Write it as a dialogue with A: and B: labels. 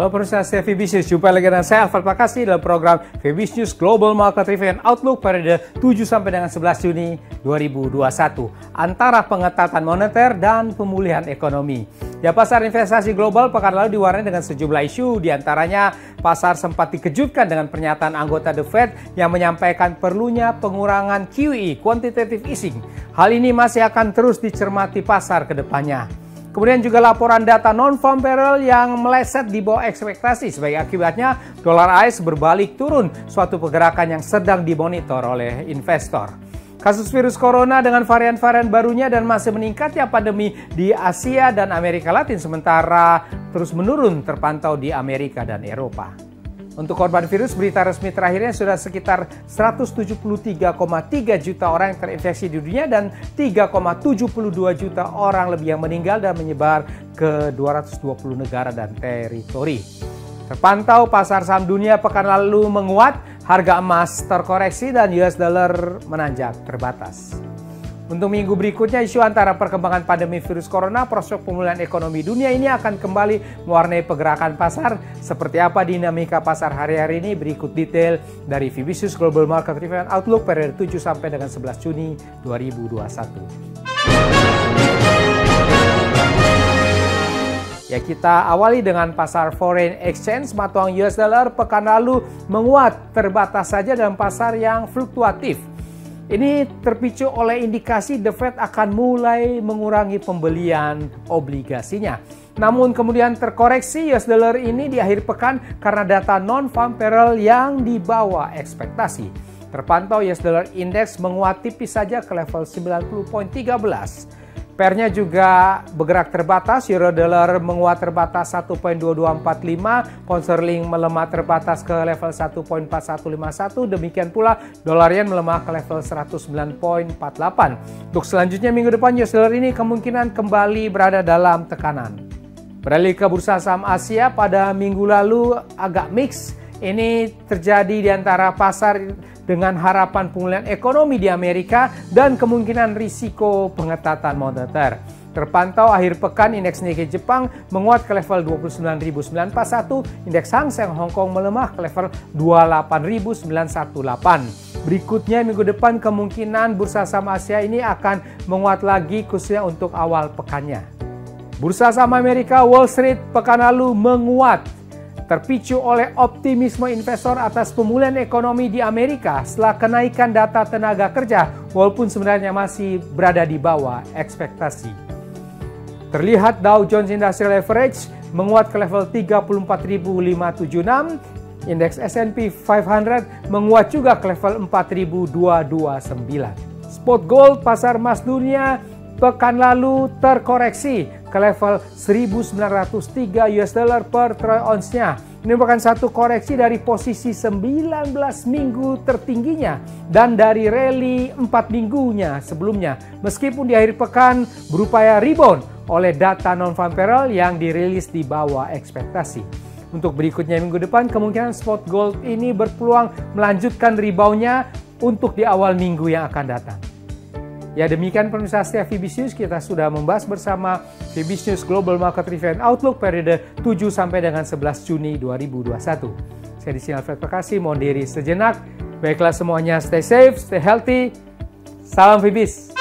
A: Halo pemirsa VBS News, jumpa lagi dengan saya Alfred Pakasi dalam program VBS News Global Market Review and Outlook periode 7 sampai dengan 11 Juni 2021 antara pengetatan moneter dan pemulihan ekonomi. Ya, pasar investasi global pekan lalu diwarnai dengan sejumlah isu, diantaranya pasar sempat dikejutkan dengan pernyataan anggota The Fed yang menyampaikan perlunya pengurangan QE, quantitative easing. Hal ini masih akan terus dicermati pasar ke depannya. Kemudian juga laporan data non-farm payroll yang meleset di bawah ekspektasi. Sebagai akibatnya, dolar AS berbalik turun, suatu pergerakan yang sedang dimonitor oleh investor. Kasus virus corona dengan varian-varian barunya dan masih meningkatnya pandemi di Asia dan Amerika Latin, sementara terus menurun terpantau di Amerika dan Eropa. Untuk korban virus, berita resmi terakhirnya sudah sekitar 173,3 juta orang yang terinfeksi di dunia dan 3,72 juta orang lebih yang meninggal dan menyebar ke 220 negara dan teritori. Terpantau pasar saham dunia pekan lalu menguat, harga emas terkoreksi dan US dollar menanjak terbatas. Untuk minggu berikutnya, isu antara perkembangan pandemi virus corona, prospek pemulihan ekonomi dunia ini akan kembali mewarnai pergerakan pasar. Seperti apa dinamika pasar hari-hari ini? Berikut detail dari VBS News Global Market Review and Outlook periode 7 sampai dengan 11 Juni 2021. Ya, kita awali dengan pasar foreign exchange. Mata uang US dollar pekan lalu menguat, terbatas saja dalam pasar yang fluktuatif. Ini terpicu oleh indikasi The Fed akan mulai mengurangi pembelian obligasinya. Namun kemudian terkoreksi US dollar ini di akhir pekan karena data non-farm payroll yang di bawah ekspektasi. Terpantau US dollar index menguat tipis saja ke level 90.13. Pairnya juga bergerak terbatas, euro dollar menguat terbatas 1.2245, pound sterling melemah terbatas ke level 1.4151, demikian pula dolar yen melemah ke level 109.48. Untuk selanjutnya minggu depan US dollar ini kemungkinan kembali berada dalam tekanan. Beralih ke bursa saham Asia, pada minggu lalu agak mix. Ini terjadi di antara pasar dengan harapan pemulihan ekonomi di Amerika dan kemungkinan risiko pengetatan moneter. Terpantau akhir pekan indeks Nikkei Jepang menguat ke level 29.941, indeks Hang Seng Hong Kong melemah ke level 28.918. Berikutnya minggu depan kemungkinan bursa saham Asia ini akan menguat lagi khususnya untuk awal pekannya. Bursa saham Amerika Wall Street pekan lalu menguat, terpicu oleh optimisme investor atas pemulihan ekonomi di Amerika setelah kenaikan data tenaga kerja, walaupun sebenarnya masih berada di bawah ekspektasi. Terlihat Dow Jones Industrial Average menguat ke level 34.576, indeks S&P 500 menguat juga ke level 4.229. Spot gold pasar emas dunia pekan lalu terkoreksi ke level 1.903 US dollar per troy ounce-nya. Ini merupakan satu koreksi dari posisi 19 minggu tertingginya dan dari rally 4 minggunya sebelumnya. Meskipun di akhir pekan berupaya rebound oleh data non-farm payroll yang dirilis di bawah ekspektasi. Untuk berikutnya minggu depan kemungkinan spot gold ini berpeluang melanjutkan rebound-nya untuk di awal minggu yang akan datang. Ya, demikian pemirsa setia VBS News, kita sudah membahas bersama VBS News Global Market Review and Outlook periode 7 sampai dengan 11 Juni 2021. Saya di sini Alfred Pakasi, mohon diri sejenak. Baiklah semuanya, stay safe, stay healthy. Salam VBS.